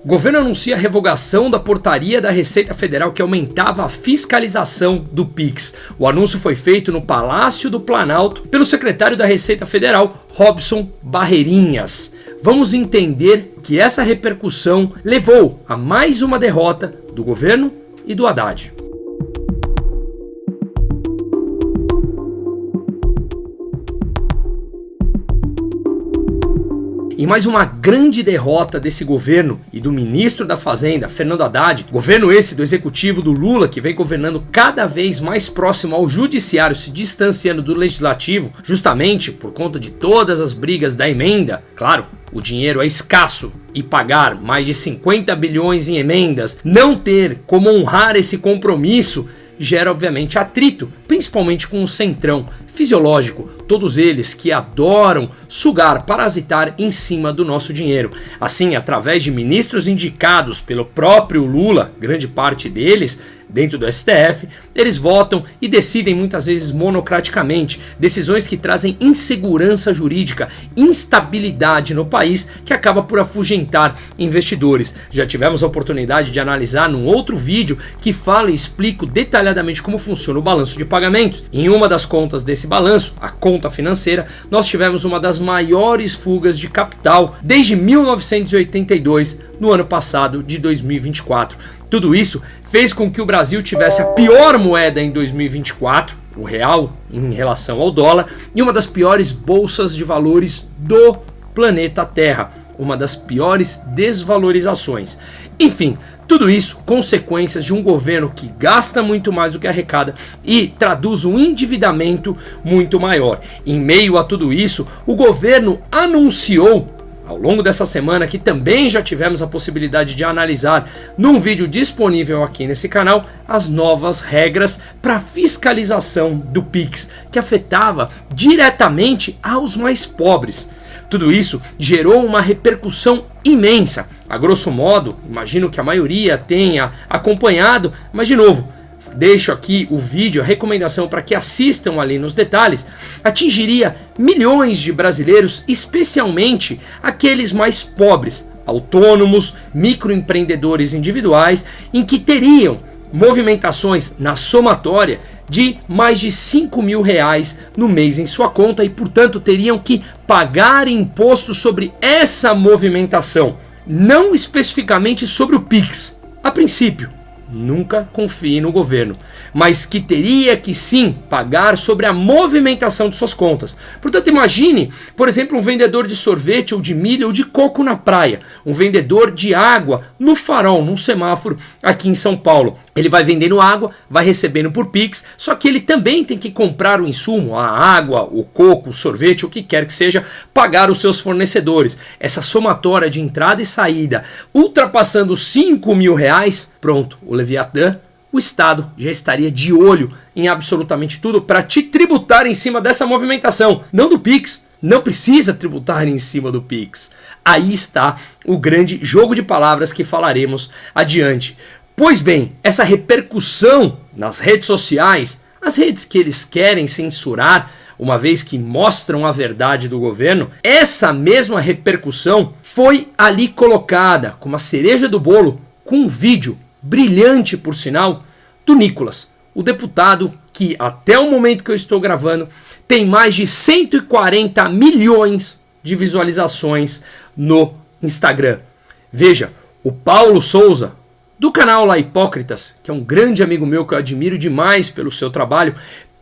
O governo anuncia a revogação da portaria da Receita Federal que aumentava a fiscalização do Pix. O anúncio foi feito no Palácio do Planalto pelo secretário da Receita Federal, Robson Barreirinhas. Vamos entender que essa repercussão levou a mais uma derrota do governo e do Haddad. E mais uma grande derrota desse governo e do ministro da Fazenda, Fernando Haddad, governo esse do executivo do Lula, que vem governando cada vez mais próximo ao judiciário, se distanciando do legislativo, justamente por conta de todas as brigas da emenda. Claro, o dinheiro é escasso e pagar mais de 50 bilhões em emendas, não ter como honrar esse compromisso, gera obviamente atrito, principalmente com o centrão fisiológico, todos eles que adoram sugar, parasitar em cima do nosso dinheiro. Assim, através de ministros indicados pelo próprio Lula, grande parte deles dentro do STF, eles votam e decidem muitas vezes monocraticamente, decisões que trazem insegurança jurídica, instabilidade no país, que acaba por afugentar investidores. Já tivemos a oportunidade de analisar num outro vídeo que fala e explico detalhadamente como funciona o balanço de pagamentos. Em uma das contas desse balanço, a conta financeira, nós tivemos uma das maiores fugas de capital desde 1982, no ano passado de 2024. Tudo isso fez com que o Brasil tivesse a pior moeda em 2024, o real em relação ao dólar, e uma das piores bolsas de valores do planeta Terra, uma das piores desvalorizações. Enfim, tudo isso consequências de um governo que gasta muito mais do que arrecada e traduz um endividamento muito maior. Em meio a tudo isso, o governo anunciou ao longo dessa semana, que também já tivemos a possibilidade de analisar num vídeo disponível aqui nesse canal, as novas regras para fiscalização do Pix, que afetava diretamente aos mais pobres. Tudo isso gerou uma repercussão imensa. A grosso modo, imagino que a maioria tenha acompanhado, mas de novo, deixo aqui o vídeo, a recomendação para que assistam ali nos detalhes, atingiria milhões de brasileiros, especialmente aqueles mais pobres, autônomos, microempreendedores individuais, em que teriam movimentações na somatória de mais de 5 mil reais no mês em sua conta e, portanto, teriam que pagar imposto sobre essa movimentação, não especificamente sobre o Pix. A princípio, nunca confie no governo, mas que teria que sim pagar sobre a movimentação de suas contas. Portanto, imagine, por exemplo, um vendedor de sorvete ou de milho ou de coco na praia, um vendedor de água no farol, num semáforo aqui em São Paulo. Ele vai vendendo água, vai recebendo por Pix, só que ele também tem que comprar o insumo, a água, o coco, o sorvete, o que quer que seja, pagar os seus fornecedores. Essa somatória de entrada e saída, ultrapassando 5 mil reais, pronto, o Leviatã, o Estado já estaria de olho em absolutamente tudo para te tributar em cima dessa movimentação, não do Pix. Não precisa tributar em cima do Pix. Aí está o grande jogo de palavras que falaremos adiante. Pois bem, essa repercussão nas redes sociais, as redes que eles querem censurar, uma vez que mostram a verdade do governo, essa mesma repercussão foi ali colocada como a cereja do bolo com um vídeo brilhante, por sinal, do Nicolas, o deputado que até o momento que eu estou gravando tem mais de 140 milhões de visualizações no Instagram. Veja, o Paulo Souza, do canal lá Hipócritas, que é um grande amigo meu que eu admiro demais pelo seu trabalho,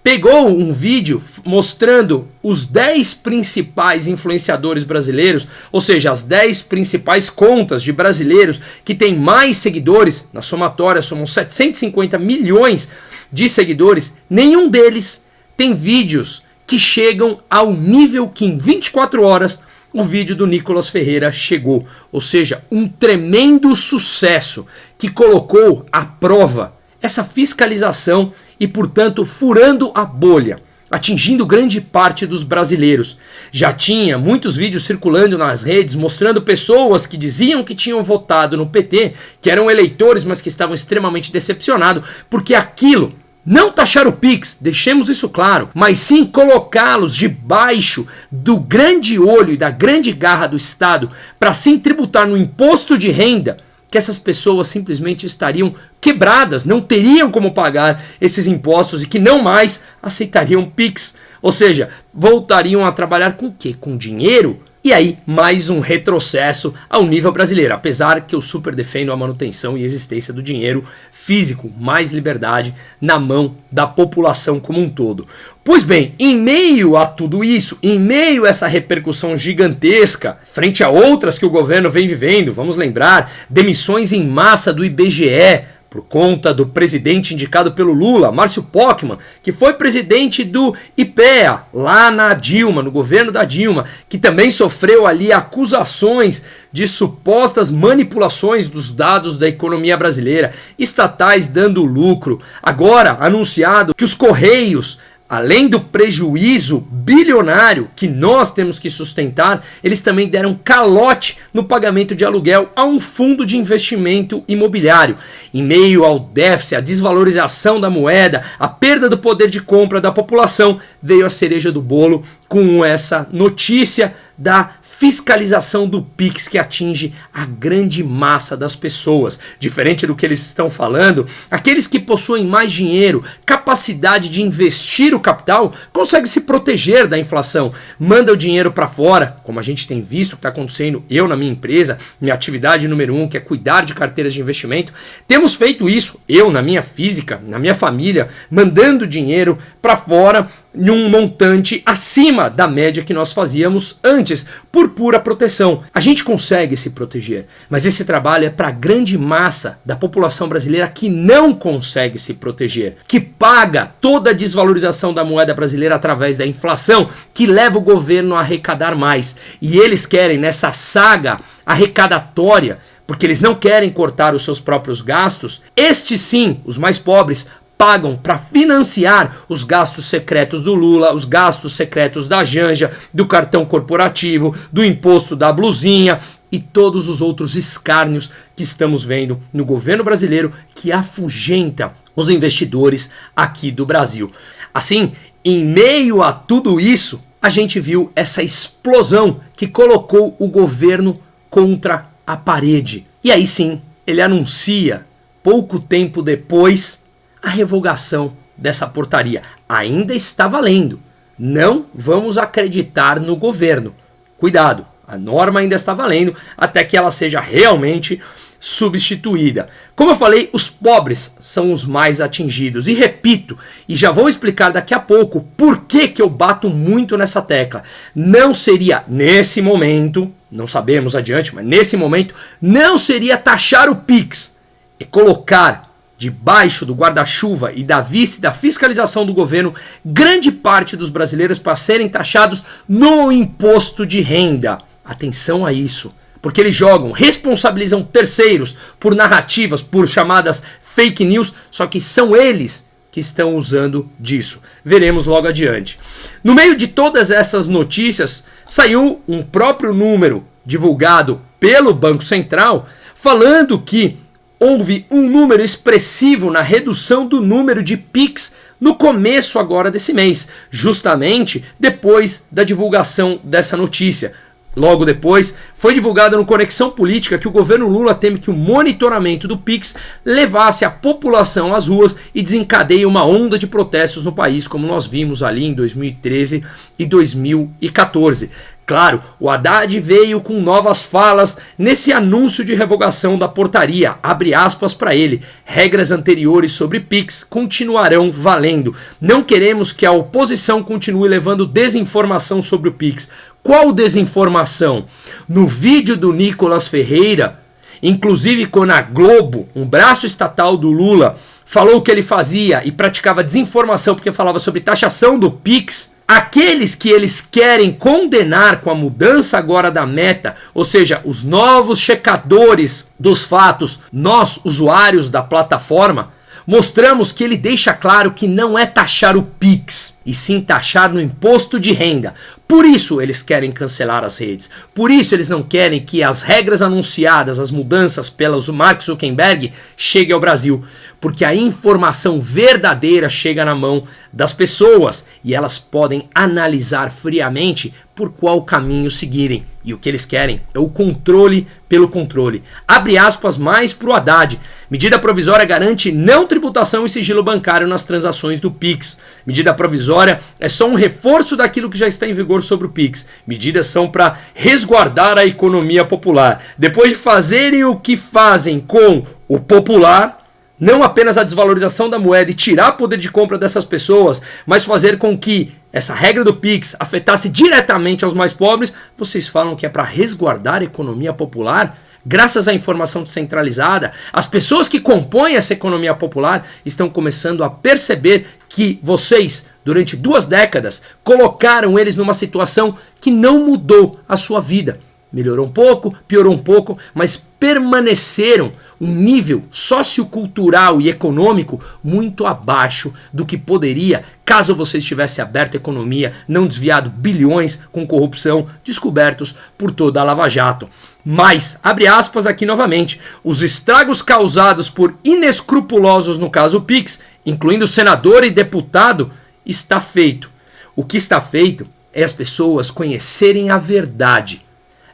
pegou um vídeo mostrando os 10 principais influenciadores brasileiros, ou seja, as 10 principais contas de brasileiros que têm mais seguidores, na somatória somam 750 milhões de seguidores, nenhum deles tem vídeos que chegam ao nível que em 24 horas o vídeo do Nicolas Ferreira chegou. Ou seja, um tremendo sucesso que colocou à prova essa fiscalização e, portanto, furando a bolha, atingindo grande parte dos brasileiros. Já tinha muitos vídeos circulando nas redes mostrando pessoas que diziam que tinham votado no PT, que eram eleitores, mas que estavam extremamente decepcionados, porque aquilo Não taxar o Pix, deixemos isso claro, mas sim colocá-los debaixo do grande olho e da grande garra do Estado para sim tributar no imposto de renda, que essas pessoas simplesmente estariam quebradas, não teriam como pagar esses impostos e que não mais aceitariam Pix. Ou seja, voltariam a trabalhar com o quê? Com dinheiro? E aí, mais um retrocesso ao nível brasileiro, apesar que eu super defendo a manutenção e existência do dinheiro físico, mais liberdade na mão da população como um todo. Pois bem, em meio a tudo isso, em meio a essa repercussão gigantesca, frente a outras que o governo vem vivendo, vamos lembrar, demissões em massa do IBGE, por conta do presidente indicado pelo Lula, Márcio Pockmann, que foi presidente do IPEA, lá na Dilma, no governo da Dilma, que também sofreu ali acusações de supostas manipulações dos dados da economia brasileira, estatais dando lucro. Agora, anunciado que os Correios, além do prejuízo bilionário que nós temos que sustentar, eles também deram calote no pagamento de aluguel a um fundo de investimento imobiliário. Em meio ao déficit, à desvalorização da moeda, à perda do poder de compra da população, veio a cereja do bolo com essa notícia da fiscalização do Pix que atinge a grande massa das pessoas. Diferente do que eles estão falando, aqueles que possuem mais dinheiro, capacidade de investir o capital, conseguem se proteger da inflação. Manda o dinheiro para fora, como a gente tem visto que está acontecendo eu na minha empresa, minha atividade número 1, que é cuidar de carteiras de investimento. Temos feito isso, eu na minha física, na minha família, mandando dinheiro para fora em um montante acima da média que nós fazíamos antes, por pura proteção. A gente consegue se proteger, mas esse trabalho é para a grande massa da população brasileira que não consegue se proteger, que paga toda a desvalorização da moeda brasileira através da inflação, que leva o governo a arrecadar mais. E eles querem, nessa saga arrecadatória, porque eles não querem cortar os seus próprios gastos, estes sim, os mais pobres, pagam para financiar os gastos secretos do Lula, os gastos secretos da Janja, do cartão corporativo, do imposto da blusinha e todos os outros escárnios que estamos vendo no governo brasileiro que afugenta os investidores aqui do Brasil. Assim, em meio a tudo isso, a gente viu essa explosão que colocou o governo contra a parede. E aí sim, ele anuncia, pouco tempo depois, a revogação dessa portaria. Ainda está valendo. Não vamos acreditar no governo. Cuidado, a norma ainda está valendo até que ela seja realmente substituída. Como eu falei, os pobres são os mais atingidos. E repito, e já vou explicar daqui a pouco por que eu bato muito nessa tecla. Não seria, nesse momento, não sabemos adiante, mas nesse momento, não seria taxar o Pix e colocar debaixo do guarda-chuva e da vista e da fiscalização do governo grande parte dos brasileiros para serem taxados no imposto de renda. Atenção a isso, porque eles jogam, responsabilizam terceiros por narrativas, por chamadas fake news, só que são eles que estão usando disso. Veremos logo adiante. No meio de todas essas notícias, saiu um próprio número divulgado pelo Banco Central falando que houve um número expressivo na redução do número de Pix no começo agora desse mês, justamente depois da divulgação dessa notícia. Logo depois, foi divulgado no Conexão Política que o governo Lula teme que o monitoramento do Pix levasse a população às ruas e desencadeie uma onda de protestos no país, como nós vimos ali em 2013 e 2014. Claro, o Haddad veio com novas falas nesse anúncio de revogação da portaria. Abre aspas para ele. Regras anteriores sobre Pix continuarão valendo. Não queremos que a oposição continue levando desinformação sobre o Pix. Qual desinformação? No vídeo do Nicolas Ferreira, inclusive quando a Globo, um braço estatal do Lula, falou que ele fazia e praticava desinformação porque falava sobre taxação do Pix, aqueles que eles querem condenar com a mudança agora da meta, ou seja, os novos checadores dos fatos, nós, usuários da plataforma, mostramos que ele deixa claro que não é taxar o Pix, e sim taxar no imposto de renda. Por isso eles querem cancelar as redes. Por isso eles não querem que as regras anunciadas, as mudanças pelos Mark Zuckerberg cheguem ao Brasil. Porque a informação verdadeira chega na mão das pessoas e elas podem analisar friamente por qual caminho seguirem. E o que eles querem é o controle pelo controle. Abre aspas mais para o Haddad. Medida provisória garante não tributação e sigilo bancário nas transações do Pix. Medida provisória é só um reforço daquilo que já está em vigor sobre o Pix. Medidas são para resguardar a economia popular. Depois de fazerem o que fazem com o popular, não apenas a desvalorização da moeda e tirar poder de compra dessas pessoas, mas fazer com que essa regra do Pix afetasse diretamente aos mais pobres, vocês falam que é para resguardar a economia popular? Graças à informação descentralizada, as pessoas que compõem essa economia popular estão começando a perceber que vocês, durante 2 décadas, colocaram eles numa situação que não mudou a sua vida. Melhorou um pouco, piorou um pouco, mas permaneceram um nível sociocultural e econômico muito abaixo do que poderia caso vocês tivessem aberto a economia, não desviado bilhões com corrupção descobertos por toda a Lava Jato. Mas, abre aspas aqui novamente, os estragos causados por inescrupulosos no caso Pix, incluindo senador e deputado, está feito. O que está feito é as pessoas conhecerem a verdade.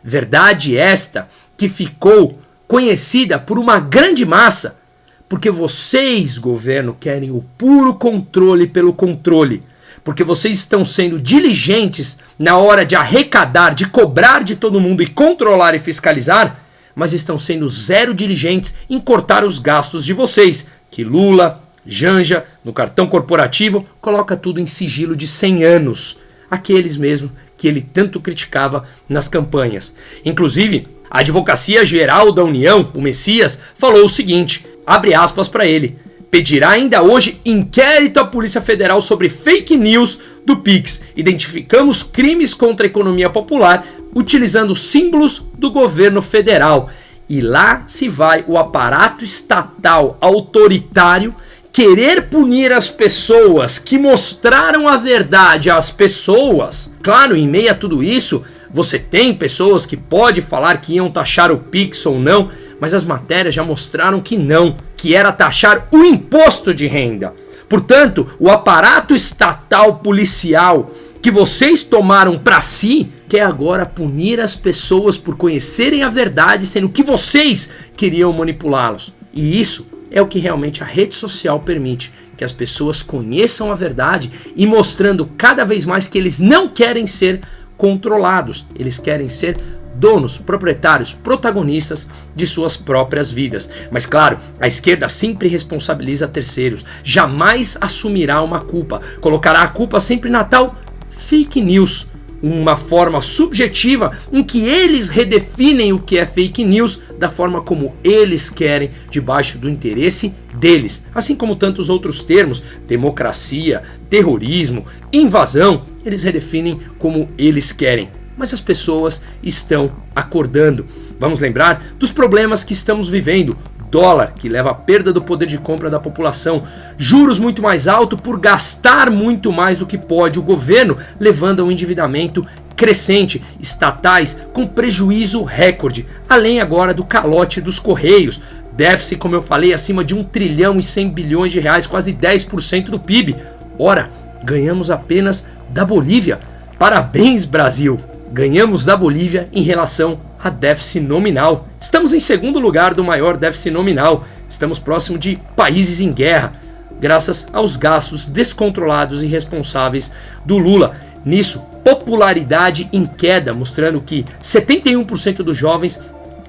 Verdade esta que ficou conhecida por uma grande massa, porque vocês, governo, querem o puro controle pelo controle, porque vocês estão sendo diligentes na hora de arrecadar, de cobrar de todo mundo e controlar e fiscalizar, mas estão sendo zero diligentes em cortar os gastos de vocês, que Lula, Janja, no cartão corporativo, coloca tudo em sigilo de 100 anos, aqueles mesmo que ele tanto criticava nas campanhas. Inclusive, a Advocacia Geral da União, o Messias, falou o seguinte, abre aspas para ele, pedirá ainda hoje inquérito à Polícia Federal sobre fake news do Pix. Identificamos crimes contra a economia popular utilizando símbolos do governo federal. E lá se vai o aparato estatal autoritário querer punir as pessoas que mostraram a verdade às pessoas. Claro, em meio a tudo isso, você tem pessoas que podem falar que iam taxar o Pix ou não, mas as matérias já mostraram que não, que era taxar o imposto de renda. Portanto, o aparato estatal policial que vocês tomaram para si quer agora punir as pessoas por conhecerem a verdade, sendo que vocês queriam manipulá-los. E isso é o que realmente a rede social permite, que as pessoas conheçam a verdade e mostrando cada vez mais que eles não querem ser controlados, eles querem ser donos, proprietários, protagonistas de suas próprias vidas. Mas claro, a esquerda sempre responsabiliza terceiros, jamais assumirá uma culpa, colocará a culpa sempre na tal fake news, uma forma subjetiva em que eles redefinem o que é fake news da forma como eles querem, debaixo do interesse deles, assim como tantos outros termos, democracia, terrorismo, invasão, eles redefinem como eles querem. Mas as pessoas estão acordando. Vamos lembrar dos problemas que estamos vivendo. Dólar, que leva à perda do poder de compra da população. Juros muito mais altos por gastar muito mais do que pode o governo, levando a um endividamento crescente. Estatais com prejuízo recorde. Além agora do calote dos Correios. Déficit, como eu falei, acima de 1 trilhão e 100 bilhões de reais, quase 10% do PIB. Ora, ganhamos apenas da Bolívia. Parabéns, Brasil! Ganhamos da Bolívia em relação a déficit nominal. Estamos em segundo lugar do maior déficit nominal. Estamos próximo de países em guerra, graças aos gastos descontrolados e irresponsáveis do Lula. Nisso, popularidade em queda, mostrando que 71% dos jovens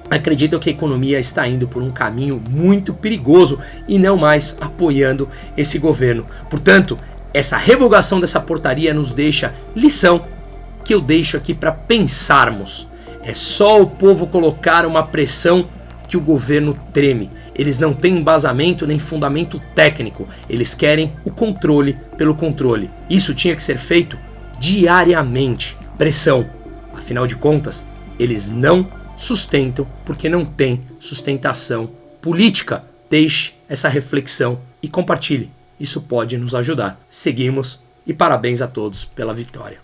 acreditam que a economia está indo por um caminho muito perigoso e não mais apoiando esse governo. Portanto, essa revogação dessa portaria nos deixa lição que eu deixo aqui para pensarmos. É só o povo colocar uma pressão que o governo treme. Eles não têm embasamento nem fundamento técnico. Eles querem o controle pelo controle. Isso tinha que ser feito diariamente. Pressão. Afinal de contas, eles não sustentam porque não têm sustentação política. Deixe essa reflexão e compartilhe. Isso pode nos ajudar. Seguimos e parabéns a todos pela vitória.